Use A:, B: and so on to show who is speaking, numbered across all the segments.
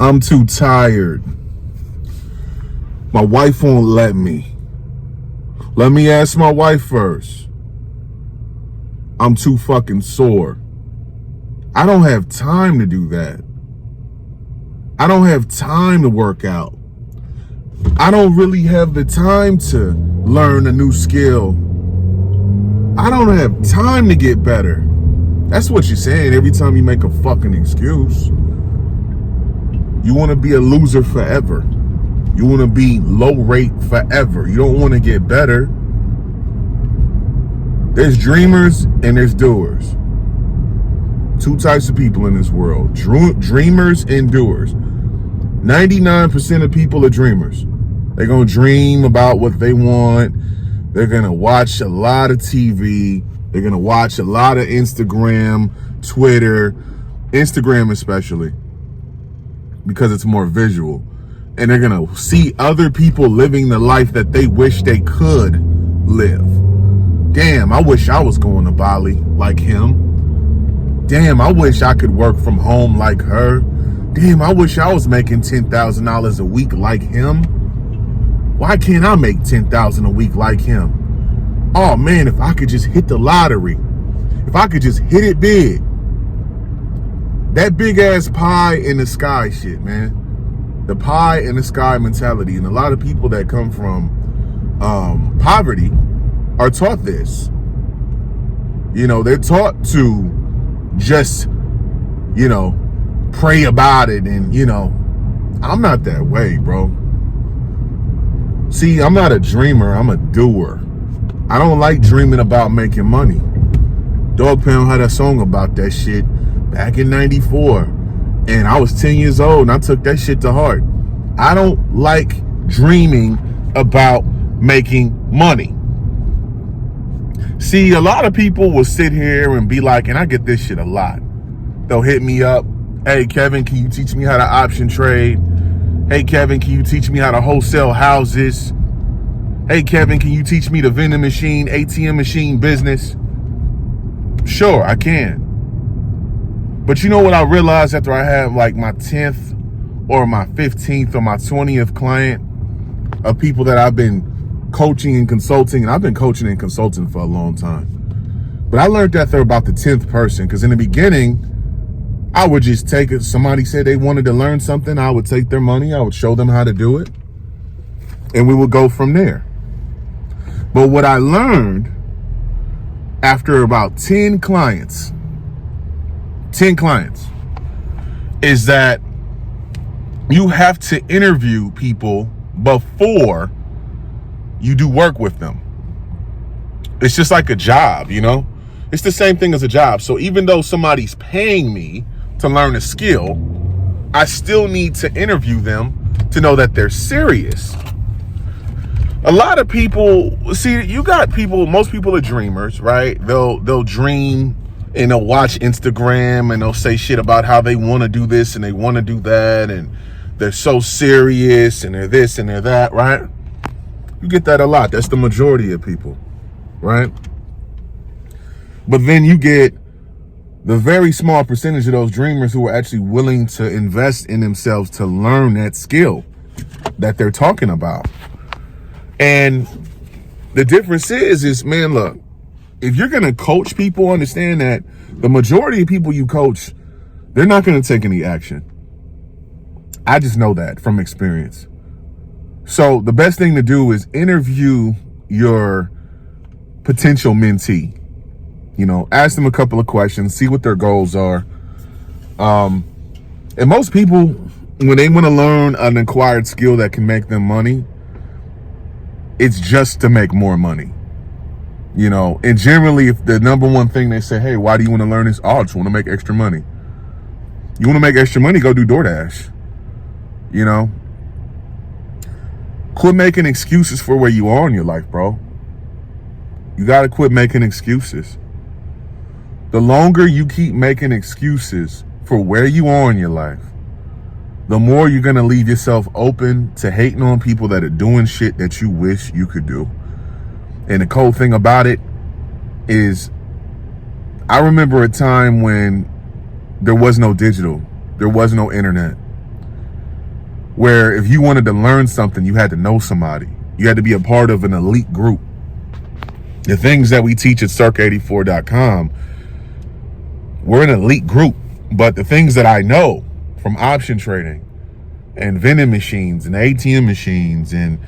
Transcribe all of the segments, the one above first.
A: I'm too tired. My wife won't let me. Let me ask my wife first. I'm too fucking sore. I don't have time to do that. I don't have time to work out. I don't really have the time to learn a new skill. I don't have time to get better. That's what you're saying every time you make a fucking excuse. You want to be a loser forever. You want to be low rate forever. You don't want to get better. There's dreamers and there's doers. Two types of people in this world. Dreamers and doers. 99% of people are dreamers. They're going to dream about what they want. They're going to watch a lot of TV. They're going to watch a lot of Instagram, Twitter, Instagram especially, because it's more visual. And they're going to see other people living the life that they wish they could live. Damn, I wish I was going to Bali like him. Damn, I wish I could work from home like her. Damn, I wish I was making $10,000 a week like him. Why can't I make $10,000 a week like him? Oh man, if I could just hit the lottery. If I could just hit it big. That big ass pie in the sky shit, man. The pie in the sky mentality. And a lot of people that come from poverty are taught this. You know, they're taught to just, you know, pray about it. And, you know, I'm not that way, bro. See, I'm not a dreamer, I'm a doer. I don't like dreaming about making money. Dog Pound had a song about that shit back in 94. And I was 10 years old and I took that shit to heart. I don't like dreaming about making money. See, a lot of people will sit here and be like, and I get this shit a lot. They'll hit me up. Hey, Kevin, can you teach me how to option trade? Hey, Kevin, can you teach me how to wholesale houses? Hey, Kevin, can you teach me the vending machine, ATM machine business? Sure, I can. But you know what I realized after I had like my 10th or my 15th or my 20th client of people that I've been coaching and consulting, and I've been coaching and consulting for a long time. But I learned that they're about the 10th person, because in the beginning, I would just take it. Somebody said they wanted to learn something. I would take their money. I would show them how to do it. And we would go from there. But what I learned after about 10 clients, is that you have to interview people before you do work with them. It's just like a job, you know? It's the same thing as a job. So even though somebody's paying me to learn a skill, I still need to interview them to know that they're serious. A lot of people, see, you got people, most people are dreamers, right? They'll dream and they'll watch Instagram and they'll say shit about how they want to do this and they want to do that, and they're so serious and they're this and they're that, right? You get that a lot. That's the majority of people, right? But then you get the very small percentage of those dreamers who are actually willing to invest in themselves to learn that skill that they're talking about. And the difference is, man, look, if you're going to coach people, understand that the majority of people you coach, they're not going to take any action. I just know that from experience. So the best thing to do is interview your potential mentee. You know, ask them a couple of questions, see what their goals are. And most people, when they want to learn an acquired skill that can make them money, it's just to make more money. You know, and generally, if the number one thing they say, hey, why do you want to learn this? Oh, I just want to make extra money. You want to make extra money? Go do DoorDash. You know, quit making excuses for where you are in your life, bro. You got to quit making excuses. The longer you keep making excuses for where you are in your life, the more you're going to leave yourself open to hating on people that are doing shit that you wish you could do. And the cold thing about it is, I remember a time when there was no digital, there was no internet. where if you wanted to learn something, you had to know somebody. You had to be a part of an elite group. The things that we teach at circa84.com, we're an elite group. But the things that I know from option trading and vending machines and ATM machines and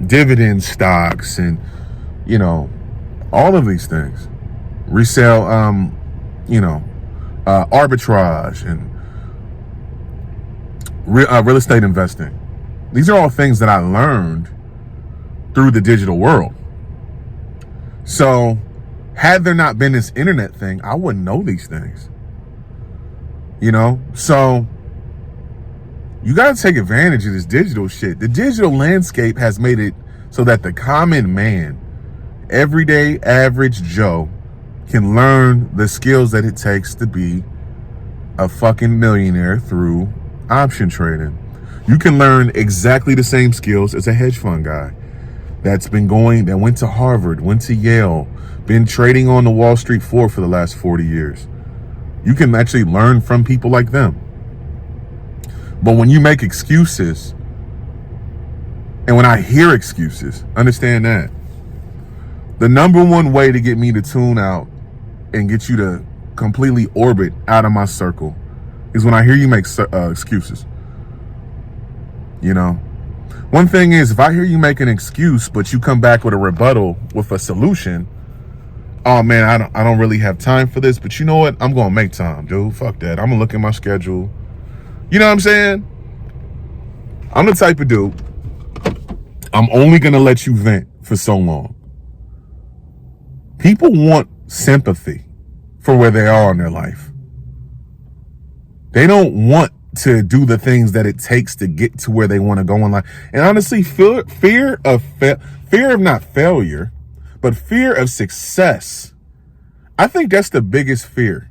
A: dividend stocks and, you know, all of these things, resale, arbitrage and real estate investing. These are all things that I learned through the digital world. So had there not been this internet thing, I wouldn't know these things. You know, so you got to take advantage of this digital shit. The digital landscape has made it so that the common man, everyday average Joe, can learn the skills that it takes to be a fucking millionaire through option trading. You can learn exactly the same skills as a hedge fund guy that went to Harvard, went to Yale, been trading on the Wall Street floor for the last 40 years. You can actually learn from people like them. But when you make excuses, and when I hear excuses, understand that the number one way to get me to tune out and get you to completely orbit out of my circle is when I hear you make excuses. You know, one thing is, if I hear you make an excuse, but you come back with a rebuttal with a solution, oh man, I don't really have time for this, but you know what? I'm gonna make time, dude. Fuck that. I'm gonna look at my schedule. You know what I'm saying? I'm the type of dude, I'm only gonna let you vent for so long. People want sympathy for where they are in their life. They don't want to do the things that it takes to get to where they want to go in life. And honestly, fear of not failure, but fear of success. I think that's the biggest fear,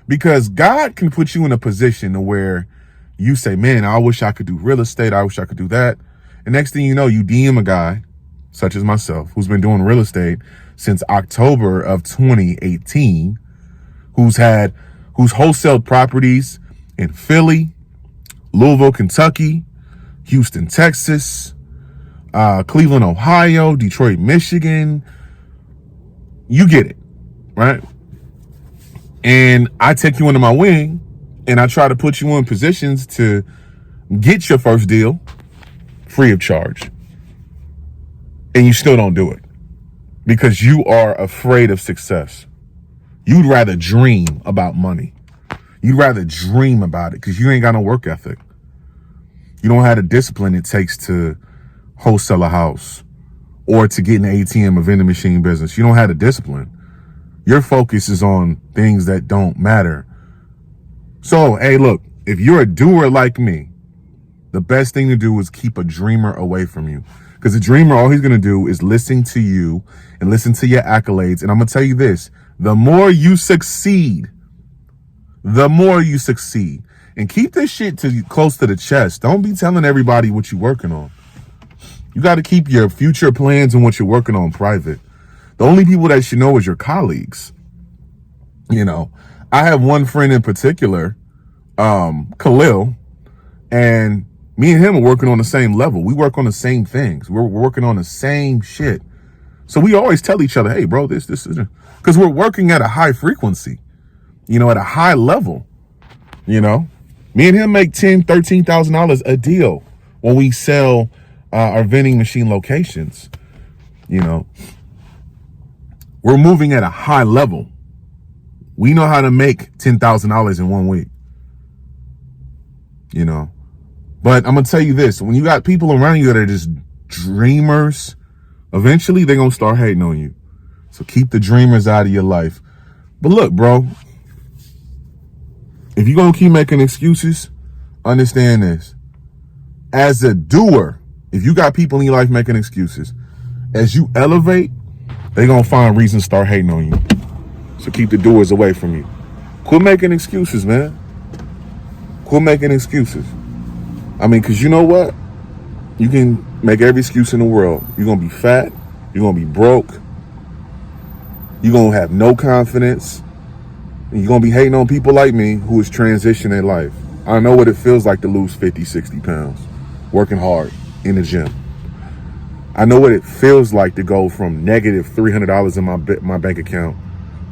A: because God can put you in a position to where you say, man, I wish I could do real estate. I wish I could do that. And next thing you know, you DM a guy such as myself, who's been doing real estate since October of 2018, who's wholesaled properties in Philly, Louisville, Kentucky, Houston, Texas, Cleveland, Ohio, Detroit, Michigan. You get it, right? And I take you under my wing and I try to put you in positions to get your first deal free of charge. And you still don't do it because you are afraid of success. You'd rather dream about money. You'd rather dream about it because you ain't got no work ethic. You don't have the discipline it takes to wholesale a house or to get an ATM or vending machine business. You don't have the discipline. Your focus is on things that don't matter. So, hey, look, if you're a doer like me, the best thing to do is keep a dreamer away from you. Because a dreamer, all he's going to do is listen to you and listen to your accolades. And I'm going to tell you this, the more you succeed, and keep this shit close to the chest. Don't be telling everybody what you're working on. You got to keep your future plans and what you're working on private. The only people that should know is your colleagues. You know, I have one friend in particular, Khalil, and me and him are working on the same level. We work on the same things. We're working on the same shit. So we always tell each other, hey, bro, this isn't, because we're working at a high frequency, you know, at a high level. You know, me and him make $10,000, $13,000 a deal when we sell our vending machine locations. You know, we're moving at a high level. We know how to make $10,000 in 1 week. You know, but I'm going to tell you this, when you got people around you that are just dreamers, eventually they're going to start hating on you. So keep the dreamers out of your life. But look, bro, if you're going to keep making excuses, understand this. As a doer, if you got people in your life making excuses, as you elevate, they're going to find reasons to start hating on you. So keep the doers away from you. Quit making excuses, man. Quit making excuses. I mean, because you know what? You can make every excuse in the world. You're going to be fat. You're going to be broke. You're going to have no confidence. And you're going to be hating on people like me who is transitioning in life. I know what it feels like to lose 50, 60 pounds, working hard in the gym. I know what it feels like to go from negative $300 in my bank account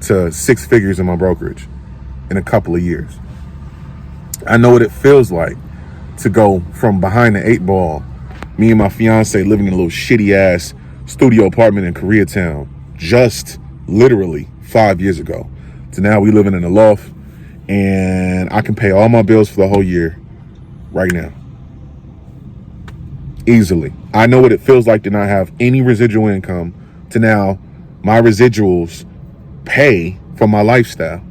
A: to 6 figures in my brokerage in a couple of years. I know what it feels like to go from behind the 8 ball, me and my fiance living in a little shitty ass studio apartment in Koreatown just literally 5 years ago, to now we living in a loft and I can pay all my bills for the whole year right now. Easily. I know what it feels like to not have any residual income, to now my residuals pay for my lifestyle.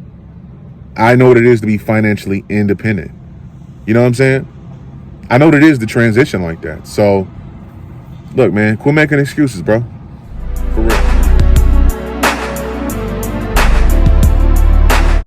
A: I know what it is to be financially independent. You know what I'm saying? I know what it is to transition like that. So, look, man, quit making excuses, bro.